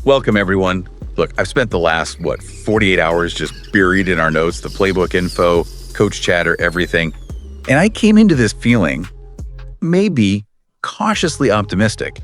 Welcome, everyone. Look, I've spent the last, 48 hours just buried in our notes, the playbook info, coach chatter, everything. And I came into this feeling maybe cautiously optimistic.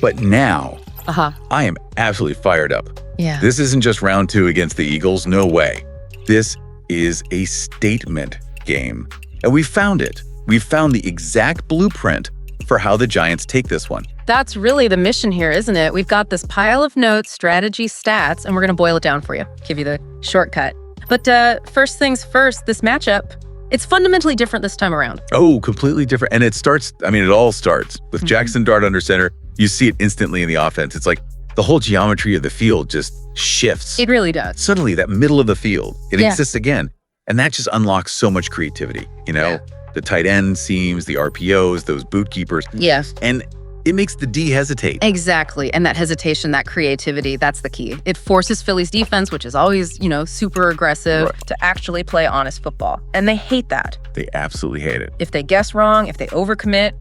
But now, I am absolutely fired up. Yeah. This isn't just round 2 against the Eagles. No way. This is a statement game. And we found it. We found the exact blueprint for how the Giants take this one. That's really the mission here, isn't it? We've got this pile of notes, strategy, stats, and we're going to boil it down for you, give you the shortcut. But first things first, this matchup, it's fundamentally different this time around. Oh, completely different. And it all starts with Jaxson Dart under center. You see it instantly in the offense. It's like the whole geometry of the field just shifts. It really does. Suddenly, that middle of the field, it exists again. And that just unlocks so much creativity, The tight end seams, the RPOs, those boot keepers. Yes. And it makes the D hesitate. Exactly. And that hesitation, that creativity, that's the key. It forces Philly's defense, which is always, super aggressive, to actually play honest football. And they hate that. They absolutely hate it. If they guess wrong, if they overcommit,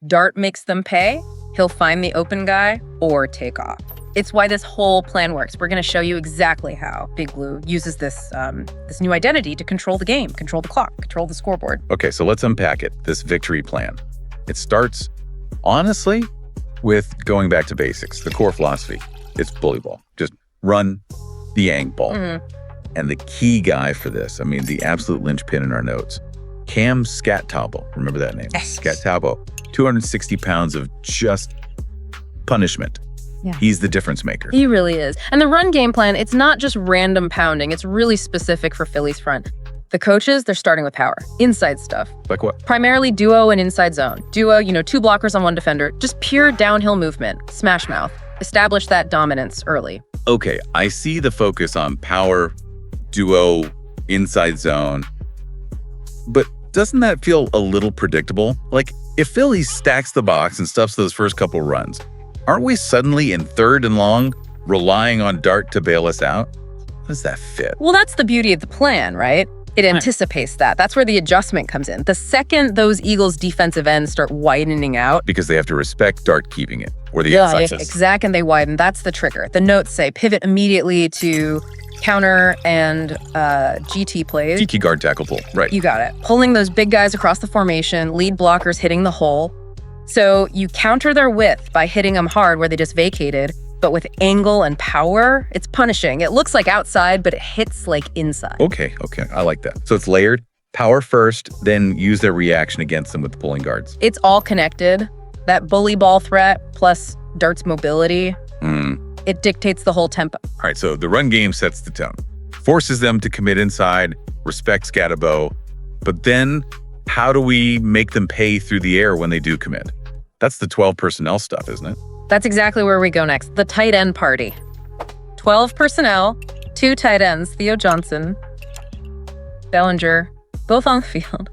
Dart makes them pay. He'll find the open guy or take off. It's why this whole plan works. We're going to show you exactly how Big Blue uses this new identity to control the game, control the clock, control the scoreboard. Okay, so let's unpack it, this victory plan. It starts, honestly, with going back to basics, the core philosophy. It's bully ball. Just run the yank ball. And the key guy for this, the absolute linchpin in our notes, Cam Skattebo. Remember that name? Yes. Skattebo. 260 pounds of just punishment. Yeah. He's the difference maker. He really is. And the run game plan, it's not just random pounding. It's really specific for Philly's front. The coaches, they're starting with power. Inside stuff. Like what? Primarily duo and inside zone. Duo, 2 blockers on 1 defender. Just pure downhill movement. Smash mouth. Establish that dominance early. Okay, I see the focus on power, duo, inside zone. But doesn't that feel a little predictable? Like, if Philly stacks the box and stuffs those first couple runs, aren't we suddenly in 3rd and long, relying on Dart to bail us out? How does that fit? Well, that's the beauty of the plan, right? It anticipates that. That's where the adjustment comes in. The second those Eagles defensive ends start widening out. Because they have to respect Dart keeping it, or the inside. Exact, and they widen. That's the trigger. The notes say pivot immediately to counter and GT plays. GT guard tackle pull, right. You got it. Pulling those big guys across the formation, lead blockers hitting the hole. So you counter their width by hitting them hard where they just vacated, but with angle and power, it's punishing. It looks like outside, but it hits like inside. Okay. I like that. So it's layered, power first, then use their reaction against them with the pulling guards. It's all connected. That bully ball threat plus Dart's mobility, it dictates the whole tempo. All right, so the run game sets the tone. Forces them to commit inside, respect Skattebo, but then how do we make them pay through the air when they do commit? That's the 12 personnel stuff, isn't it? That's exactly where we go next. The tight end party. 12 personnel, 2 tight ends, Theo Johnson, Bellinger, both on the field.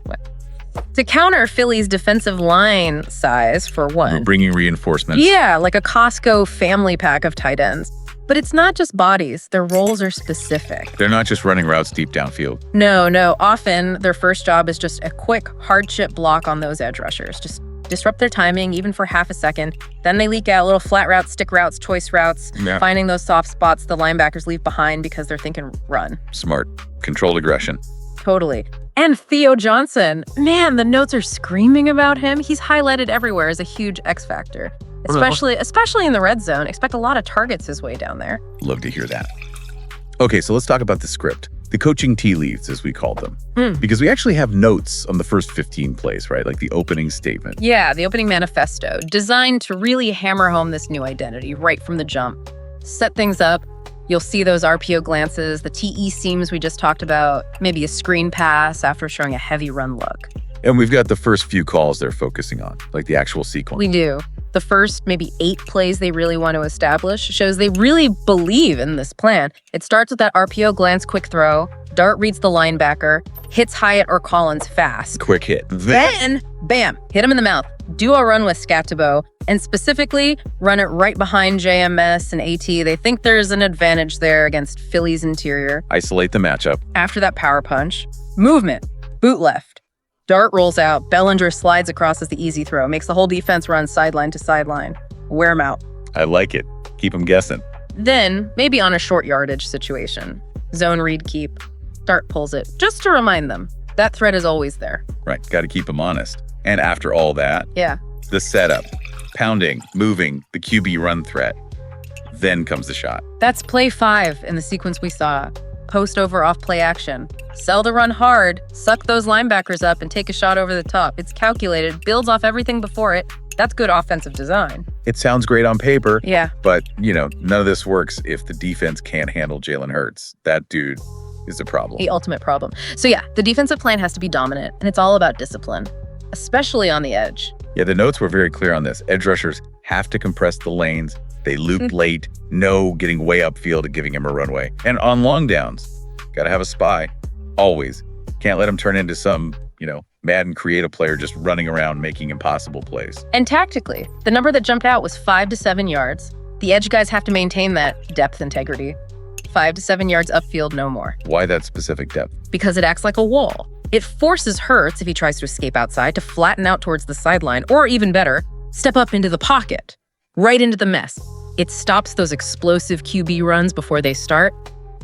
To counter Philly's defensive line size, for one. We're bringing reinforcements. Yeah, like a Costco family pack of tight ends. But it's not just bodies. Their roles are specific. They're not just running routes deep downfield. No. Often, their first job is just a quick hardship block on those edge rushers. Just disrupt their timing, even for half a second. Then they leak out little flat routes, stick routes, choice routes, finding those soft spots the linebackers leave behind because they're thinking run. Smart. Controlled aggression. Totally. And Theo Johnson. Man, the notes are screaming about him. He's highlighted everywhere as a huge X factor. Especially in the red zone. Expect a lot of targets his way down there. Love to hear that. Okay, so let's talk about the script. The coaching tea leaves, as we call them. Because we actually have notes on the first 15 plays, right? Like the opening statement. Yeah, the opening manifesto, designed to really hammer home this new identity right from the jump. Set things up. You'll see those RPO glances, the TE seams we just talked about, maybe a screen pass after showing a heavy run look. And we've got the first few calls they're focusing on, like the actual sequence. We do. The first maybe 8 plays they really want to establish shows they really believe in this plan. It starts with that RPO glance quick throw. Dart reads the linebacker, hits Hyatt or Collins fast. Quick hit. Then, bam, hit him in the mouth. Do a run with Skattebo, and specifically run it right behind JMS and AT. They think there's an advantage there against Philly's interior. Isolate the matchup. After that power punch, movement, boot left. Dart rolls out, Bellinger slides across as the easy throw, makes the whole defense run sideline to sideline. Wear him out. I like it. Keep them guessing. Then, maybe on a short yardage situation, zone read keep, Dart pulls it, just to remind them that threat is always there. Right, got to keep them honest. And after all that, the setup, pounding, moving, the QB run threat, then comes the shot. That's play 5 in the sequence we saw. Post over off play action. Sell the run hard, suck those linebackers up, and take a shot over the top. It's calculated, builds off everything before it. That's good offensive design. It sounds great on paper, yeah, but, none of this works if the defense can't handle Jalen Hurts. That dude is the problem. The ultimate problem. So yeah, the defensive plan has to be dominant, and it's all about discipline, especially on the edge. Yeah, the notes were very clear on this. Edge rushers have to compress the lanes. They loop late, no getting way upfield and giving him a runway. And on long downs, got to have a spy, always. Can't let him turn into some, Madden creative player just running around making impossible plays. And tactically, the number that jumped out was 5 to 7 yards. The edge guys have to maintain that depth integrity. 5 to 7 yards upfield, no more. Why that specific depth? Because it acts like a wall. It forces Hurts, if he tries to escape outside, to flatten out towards the sideline, or even better, step up into the pocket, right into the mess. It stops those explosive QB runs before they start.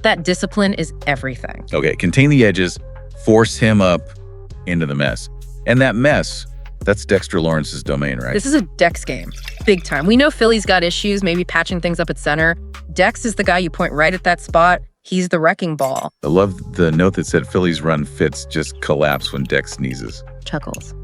That discipline is everything. Okay, contain the edges, force him up into the mess. And that mess, that's Dexter Lawrence's domain, right? This is a Dex game, big time. We know Philly's got issues, maybe patching things up at center. Dex is the guy you point right at that spot. He's the wrecking ball. I love the note that said Philly's run fits just collapse when Dex sneezes. Chuckles.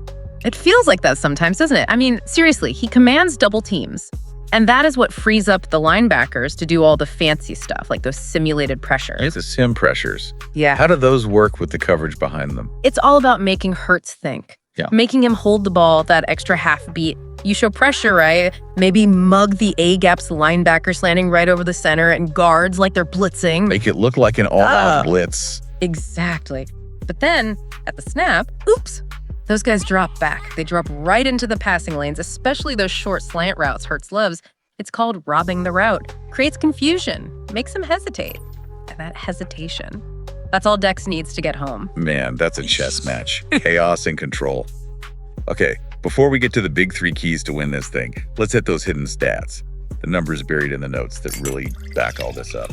It feels like that sometimes, doesn't it? I mean, seriously, he commands double teams. And that is what frees up the linebackers to do all the fancy stuff, like those simulated pressures. It's the sim pressures. Yeah. How do those work with the coverage behind them? It's all about making Hurts think. Yeah. Making him hold the ball that extra half beat. You show pressure, right? Maybe mug the A-gaps linebacker slanting right over the center and guards like they're blitzing. Make it look like an all-out blitz. Exactly. But then, at the snap, oops, those guys drop back. They drop right into the passing lanes, especially those short slant routes Hurts loves. It's called robbing the route. Creates confusion, makes him hesitate. And that hesitation, that's all Dex needs to get home. Man, that's a chess match. Chaos and control. Okay, before we get to the big 3 keys to win this thing, let's hit those hidden stats. The numbers buried in the notes that really back all this up.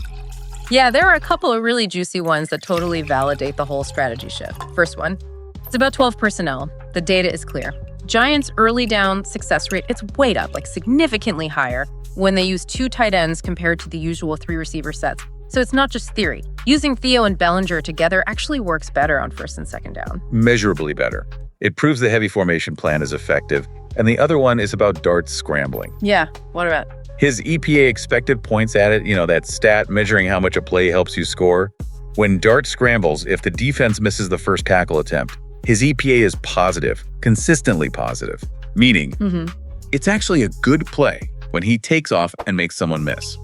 Yeah, there are a couple of really juicy ones that totally validate the whole strategy shift. First one, it's about 12 personnel. The data is clear. Giants' early down success rate, it's way up, like significantly higher, when they use 2 tight ends compared to the usual 3 receiver sets. So it's not just theory. Using Theo and Bellinger together actually works better on first and second down. Measurably better. It proves the heavy formation plan is effective. And the other one is about Dart's scrambling. Yeah, what about? His EPA expected points at it, that stat measuring how much a play helps you score. When Dart scrambles, if the defense misses the first tackle attempt, his EPA is positive, consistently positive, meaning it's actually a good play when he takes off and makes someone miss.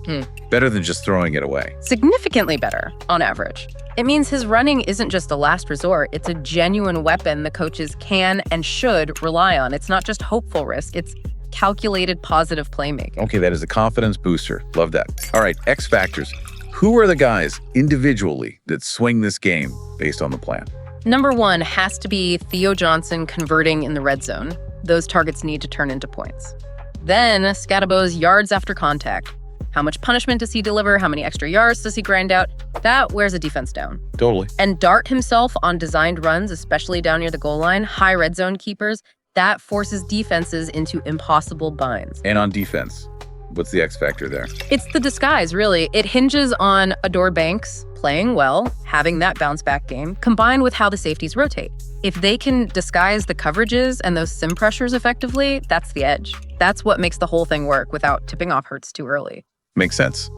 Better than just throwing it away. Significantly better, on average. It means his running isn't just a last resort, it's a genuine weapon the coaches can and should rely on. It's not just hopeful risk, it's calculated positive playmaking. Okay, that is a confidence booster. Love that. All right, X factors. Who are the guys individually that swing this game based on the plan? Number 1 has to be Theo Johnson converting in the red zone. Those targets need to turn into points. Then, Skattebo's yards after contact. How much punishment does he deliver? How many extra yards does he grind out? That wears a defense down. Totally. And Dart himself on designed runs, especially down near the goal line, high red zone keepers, that forces defenses into impossible binds. And on defense, what's the X factor there? It's the disguise, really. It hinges on Adore Banks playing well, having that bounce back game, combined with how the safeties rotate. If they can disguise the coverages and those sim pressures effectively, that's the edge. That's what makes the whole thing work without tipping off Hurts too early. Makes sense.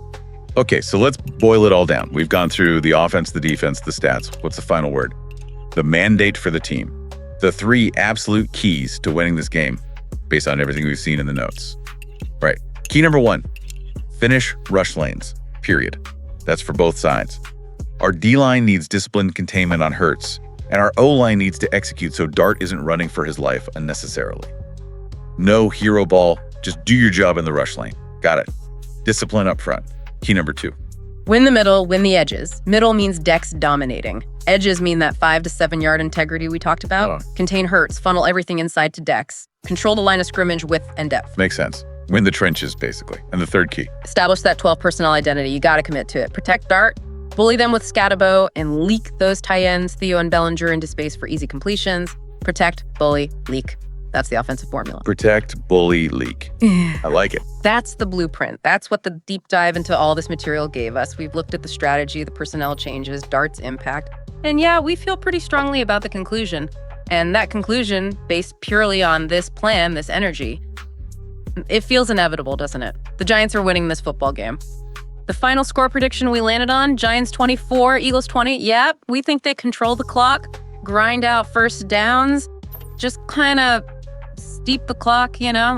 Okay, so let's boil it all down. We've gone through the offense, the defense, the stats. What's the final word? The mandate for the team. The 3 absolute keys to winning this game based on everything we've seen in the notes. Right. Key number 1, finish rush lanes, period. That's for both sides. Our D-line needs disciplined containment on Hurts, and our O-line needs to execute so Dart isn't running for his life unnecessarily. No hero ball, just do your job in the rush lane. Got it. Discipline up front. Key number 2. Win the middle, win the edges. Middle means Dex dominating. Edges mean that 5 to 7 yard integrity we talked about. Contain Hurts, funnel everything inside to Dex. Control the line of scrimmage, width, and depth. Makes sense. Win the trenches, basically. And the third key. Establish that 12 personnel identity. You got to commit to it. Protect Dart, bully them with Skattebo, and leak those tight ends, Theo and Bellinger, into space for easy completions. Protect, bully, leak. That's the offensive formula. Protect, bully, leak. I like it. That's the blueprint. That's what the deep dive into all this material gave us. We've looked at the strategy, the personnel changes, Dart's impact. And yeah, we feel pretty strongly about the conclusion. And that conclusion, based purely on this plan, this energy, it feels inevitable, doesn't it? The Giants are winning this football game. The final score prediction we landed on, Giants 24, Eagles 20. Yep, we think they control the clock, grind out first downs, just kind of steep the clock,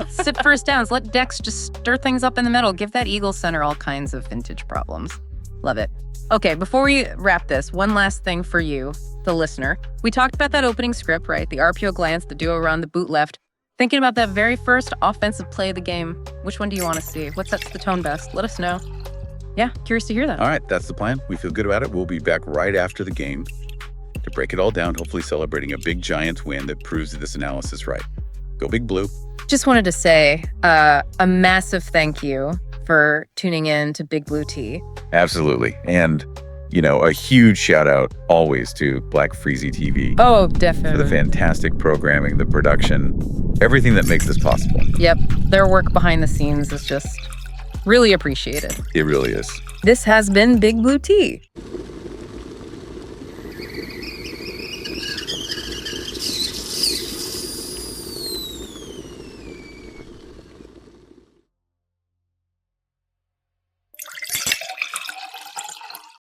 sip first downs. Let Dex just stir things up in the middle. Give that Eagles center all kinds of vintage problems. Love it. Okay, before we wrap this, one last thing for you, the listener. We talked about that opening script, right? The RPO glance, the duo run, the boot left. Thinking about that very first offensive play of the game, which one do you want to see? What sets the tone best? Let us know. Yeah, curious to hear that. All right, that's the plan. We feel good about it. We'll be back right after the game to break it all down, hopefully celebrating a big Giants win that proves this analysis right. Go Big Blue. Just wanted to say a massive thank you for tuning in to Big Blue Tea. Absolutely. And, a huge shout out always to Black Freezy TV. Oh, definitely. For the fantastic programming, the production, everything that makes this possible. Yep. Their work behind the scenes is just really appreciated. It really is. This has been Big Blue Tea.